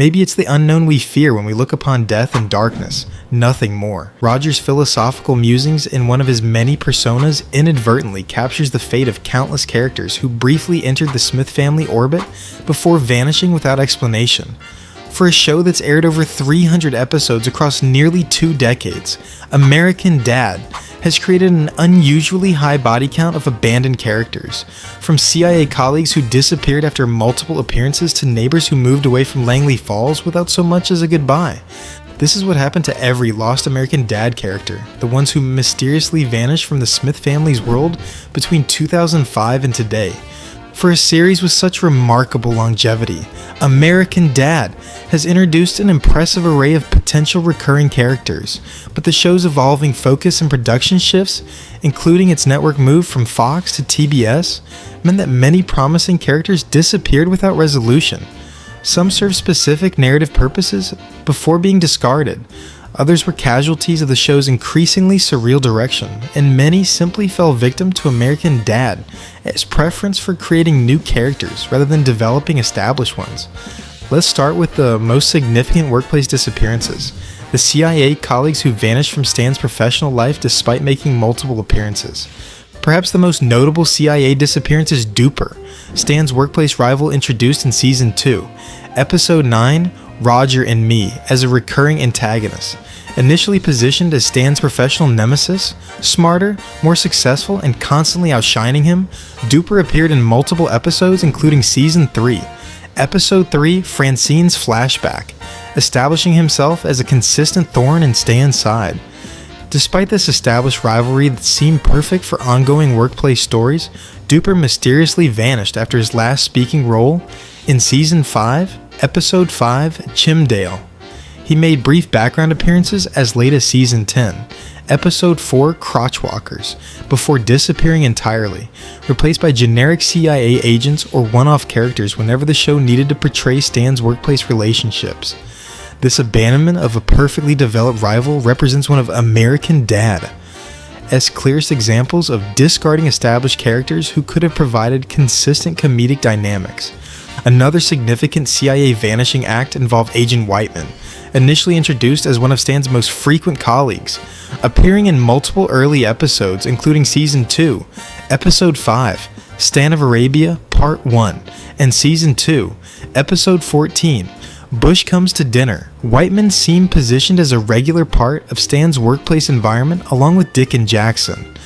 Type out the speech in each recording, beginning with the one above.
Maybe it's the unknown we fear when we look upon death and darkness, nothing more. Roger's philosophical musings in one of his many personas inadvertently captures the fate of countless characters who briefly entered the Smith family orbit before vanishing without explanation. For a show that's aired over 300 episodes across nearly 2 decades, American Dad has created an unusually high body count of abandoned characters, from CIA colleagues who disappeared after multiple appearances to neighbors who moved away from Langley Falls without so much as a goodbye. This is what happened to every lost American Dad character, the ones who mysteriously vanished from the Smith family's world between 2005 and today. For a series with such remarkable longevity, American Dad has introduced an impressive array of potential recurring characters, but the show's evolving focus and production shifts, including its network move from Fox to TBS, meant that many promising characters disappeared without resolution. Some served specific narrative purposes before being discarded. Others were casualties of the show's increasingly surreal direction, and many simply fell victim to American Dad, its preference for creating new characters rather than developing established ones. Let's start with the most significant workplace disappearances, the CIA colleagues who vanished from Stan's professional life despite making multiple appearances. Perhaps the most notable CIA disappearance is Duper, Stan's workplace rival introduced in Season 2, Episode 9, Roger and Me, as a recurring antagonist. Initially positioned as Stan's professional nemesis, smarter, more successful, and constantly outshining him, Duper appeared in multiple episodes including Season 3, Episode 3, Francine's Flashback, establishing himself as a consistent thorn in Stan's side. Despite this established rivalry that seemed perfect for ongoing workplace stories, Duper mysteriously vanished after his last speaking role in Season 5, Episode 5, Chimdale. He made brief background appearances as late as Season 10, Episode 4, Crotchwalkers, before disappearing entirely, replaced by generic CIA agents or one-off characters whenever the show needed to portray Stan's workplace relationships. This abandonment of a perfectly developed rival represents one of American Dad's clearest examples of discarding established characters who could have provided consistent comedic dynamics. Another significant CIA vanishing act involved Agent Whiteman, initially introduced as one of Stan's most frequent colleagues, appearing in multiple early episodes including Season 2, Episode 5, Stan of Arabia, Part 1, and Season 2, Episode 14, Bush Comes to Dinner. Whiteman seemed positioned as a regular part of Stan's workplace environment along with Dick and Jackson.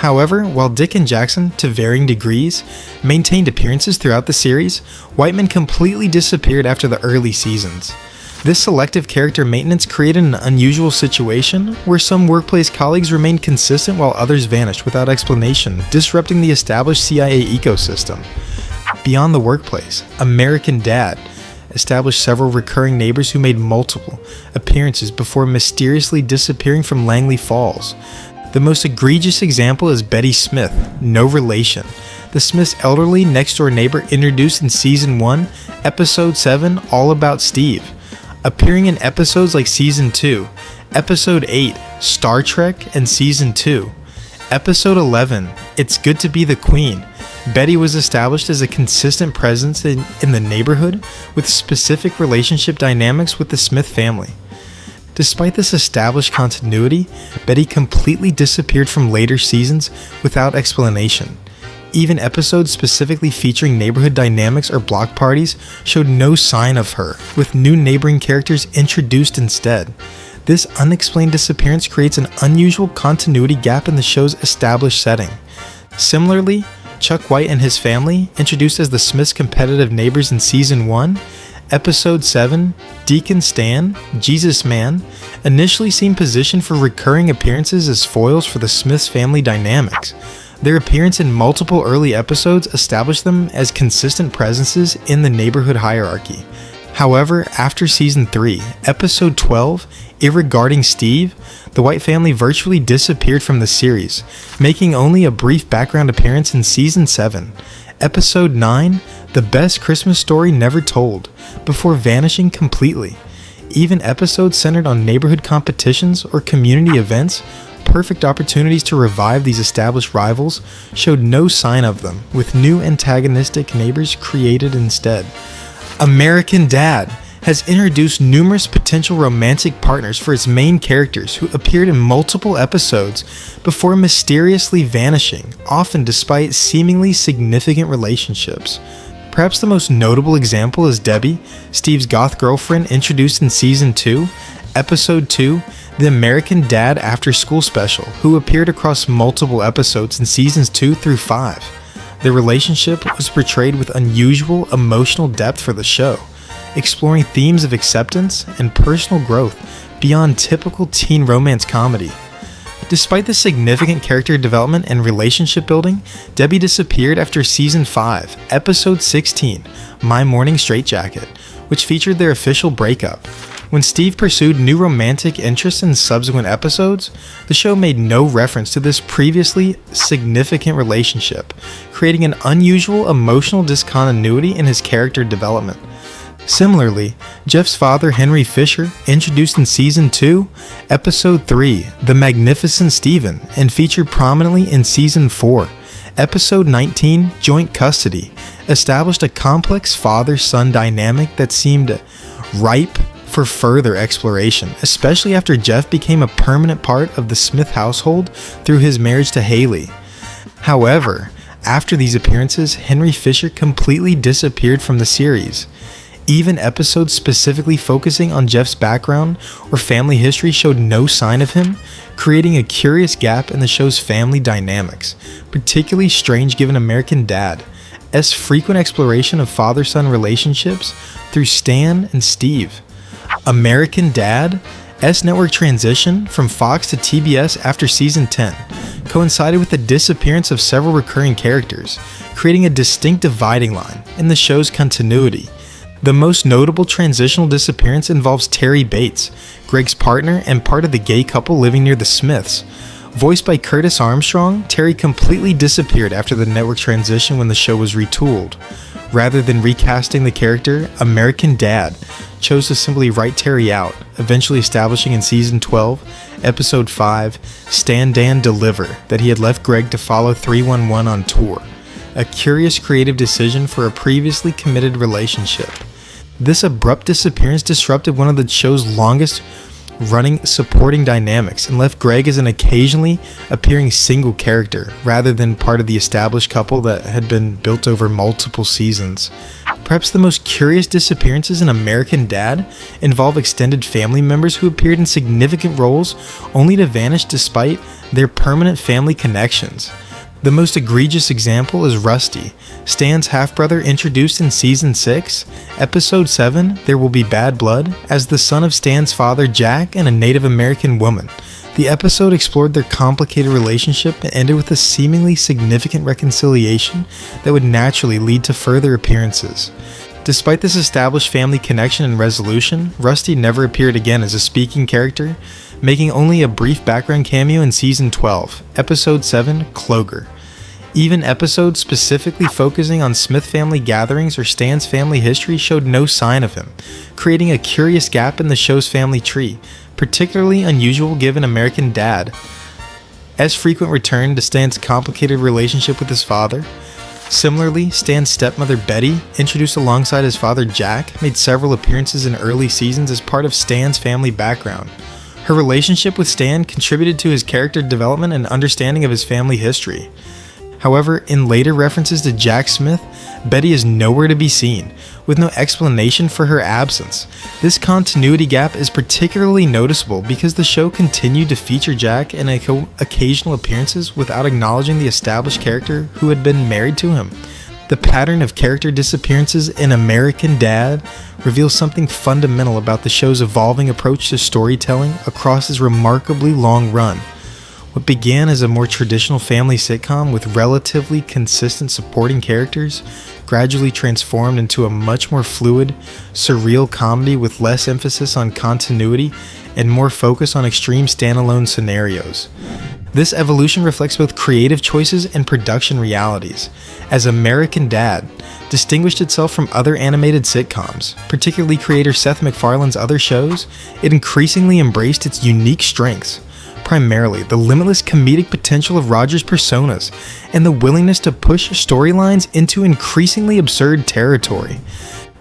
However, while Dick and Jackson, to varying degrees, maintained appearances throughout the series, Whiteman completely disappeared after the early seasons. This selective character maintenance created an unusual situation where some workplace colleagues remained consistent while others vanished without explanation, disrupting the established CIA ecosystem. Beyond the workplace, American Dad established several recurring neighbors who made multiple appearances before mysteriously disappearing from Langley Falls. The most egregious example is Betty Smith, no relation, the Smiths' elderly next-door neighbor introduced in Season 1, Episode 7, All About Steve. Appearing in episodes like Season 2, Episode 8, Star Trek, and Season 2. Episode 11, It's Good to Be the Queen. Betty was established as a consistent presence in the neighborhood with specific relationship dynamics with the Smith family. Despite this established continuity, Betty completely disappeared from later seasons without explanation. Even episodes specifically featuring neighborhood dynamics or block parties showed no sign of her, with new neighboring characters introduced instead. This unexplained disappearance creates an unusual continuity gap in the show's established setting. Similarly, Chuck White and his family, introduced as the Smiths' competitive neighbors in Season 1, Episode 7, Deacon Stan, Jesus Man, initially seemed positioned for recurring appearances as foils for the Smiths family dynamics. Their appearance in multiple early episodes established them as consistent presences in the neighborhood hierarchy. However, after Season 3, Episode 12, Irregarding Steve, the White family virtually disappeared from the series, making only a brief background appearance in Season 7, Episode 9, The Best Christmas Story Never Told, before vanishing completely. Even episodes centered on neighborhood competitions or community events, perfect opportunities to revive these established rivals, showed no sign of them, with new antagonistic neighbors created instead. American Dad has introduced numerous potential romantic partners for its main characters who appeared in multiple episodes before mysteriously vanishing, often despite seemingly significant relationships. Perhaps the most notable example is Debbie, Steve's goth girlfriend introduced in Season 2, Episode 2, The American Dad After School Special, who appeared across multiple episodes in Seasons 2 through 5. Their relationship was portrayed with unusual emotional depth for the show, exploring themes of acceptance and personal growth beyond typical teen romance comedy. Despite the significant character development and relationship building, Debbie disappeared after Season 5, Episode 16, My Morning Straitjacket, which featured their official breakup. When Steve pursued new romantic interests in subsequent episodes, the show made no reference to this previously significant relationship, creating an unusual emotional discontinuity in his character development. Similarly, Jeff's father, Henry Fisher, introduced in Season 2, Episode 3, The Magnificent Stephen, and featured prominently in Season 4, Episode 19, Joint Custody, established a complex father-son dynamic that seemed ripe for further exploration, especially after Jeff became a permanent part of the Smith household through his marriage to Haley. However, after these appearances, Henry Fisher completely disappeared from the series. Even episodes specifically focusing on Jeff's background or family history showed no sign of him, creating a curious gap in the show's family dynamics, particularly strange given American Dad's frequent exploration of father-son relationships through Stan and Steve. American Dad's network transition from Fox to TBS after Season 10 coincided with the disappearance of several recurring characters, creating a distinct dividing line in the show's continuity. The most notable transitional disappearance involves Terry Bates, Greg's partner and part of the gay couple living near the Smiths. Voiced by Curtis Armstrong, Terry completely disappeared after the network transition when the show was retooled. Rather than recasting the character, American Dad chose to simply write Terry out, eventually establishing in Season 12, Episode 5, Stand Dan Deliver, that he had left Greg to follow 311 on tour. A curious creative decision for a previously committed relationship. This abrupt disappearance disrupted one of the show's longest running supporting dynamics and left Greg as an occasionally appearing single character rather than part of the established couple that had been built over multiple seasons. Perhaps the most curious disappearances in American Dad involve extended family members who appeared in significant roles only to vanish despite their permanent family connections. The most egregious example is Rusty, Stan's half-brother introduced in Season 6, Episode 7, There Will Be Bad Blood, as the son of Stan's father Jack and a Native American woman. The episode explored their complicated relationship and ended with a seemingly significant reconciliation that would naturally lead to further appearances. Despite this established family connection and resolution, Rusty never appeared again as a speaking character, making only a brief background cameo in Season 12, Episode 7, Cloger. Even episodes specifically focusing on Smith family gatherings or Stan's family history showed no sign of him, creating a curious gap in the show's family tree, particularly unusual given American Dad's frequent return to Stan's complicated relationship with his father. Similarly, Stan's stepmother Betty, introduced alongside his father Jack, made several appearances in early seasons as part of Stan's family background. Her relationship with Stan contributed to his character development and understanding of his family history. However, in later references to Jack Smith, Betty is nowhere to be seen, with no explanation for her absence. This continuity gap is particularly noticeable because the show continued to feature Jack in occasional appearances without acknowledging the established character who had been married to him. The pattern of character disappearances in American Dad reveals something fundamental about the show's evolving approach to storytelling across its remarkably long run. What began as a more traditional family sitcom with relatively consistent supporting characters gradually transformed into a much more fluid, surreal comedy with less emphasis on continuity and more focus on extreme standalone scenarios. This evolution reflects both creative choices and production realities, as American Dad distinguished itself from other animated sitcoms, particularly creator Seth MacFarlane's other shows. It increasingly embraced its unique strengths, primarily the limitless comedic potential of Roger's personas and the willingness to push storylines into increasingly absurd territory.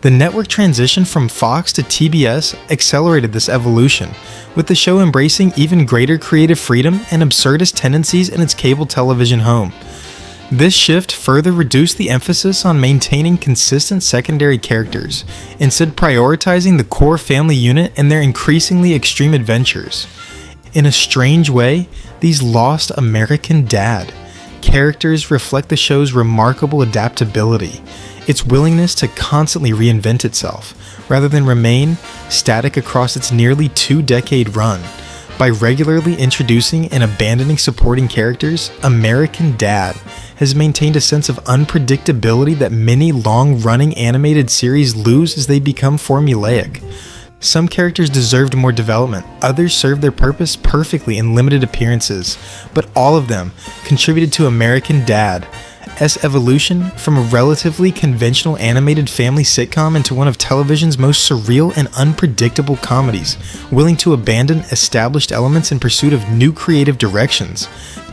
The network transition from Fox to TBS accelerated this evolution, with the show embracing even greater creative freedom and absurdist tendencies in its cable television home. This shift further reduced the emphasis on maintaining consistent secondary characters, instead prioritizing the core family unit and their increasingly extreme adventures. In a strange way, these lost American Dad characters reflect the show's remarkable adaptability, its willingness to constantly reinvent itself, rather than remain static across its nearly 2-decade run. By regularly introducing and abandoning supporting characters, American Dad has maintained a sense of unpredictability that many long-running animated series lose as they become formulaic. Some characters deserved more development, others served their purpose perfectly in limited appearances, but all of them contributed to American Dad's evolution from a relatively conventional animated family sitcom into one of television's most surreal and unpredictable comedies, willing to abandon established elements in pursuit of new creative directions.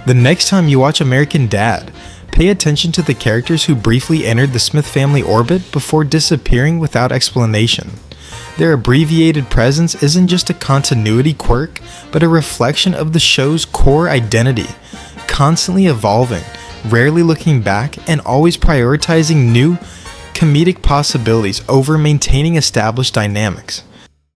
The next time you watch American Dad, pay attention to the characters who briefly entered the Smith family orbit before disappearing without explanation. Their abbreviated presence isn't just a continuity quirk, but a reflection of the show's core identity, constantly evolving, rarely looking back, and always prioritizing new comedic possibilities over maintaining established dynamics.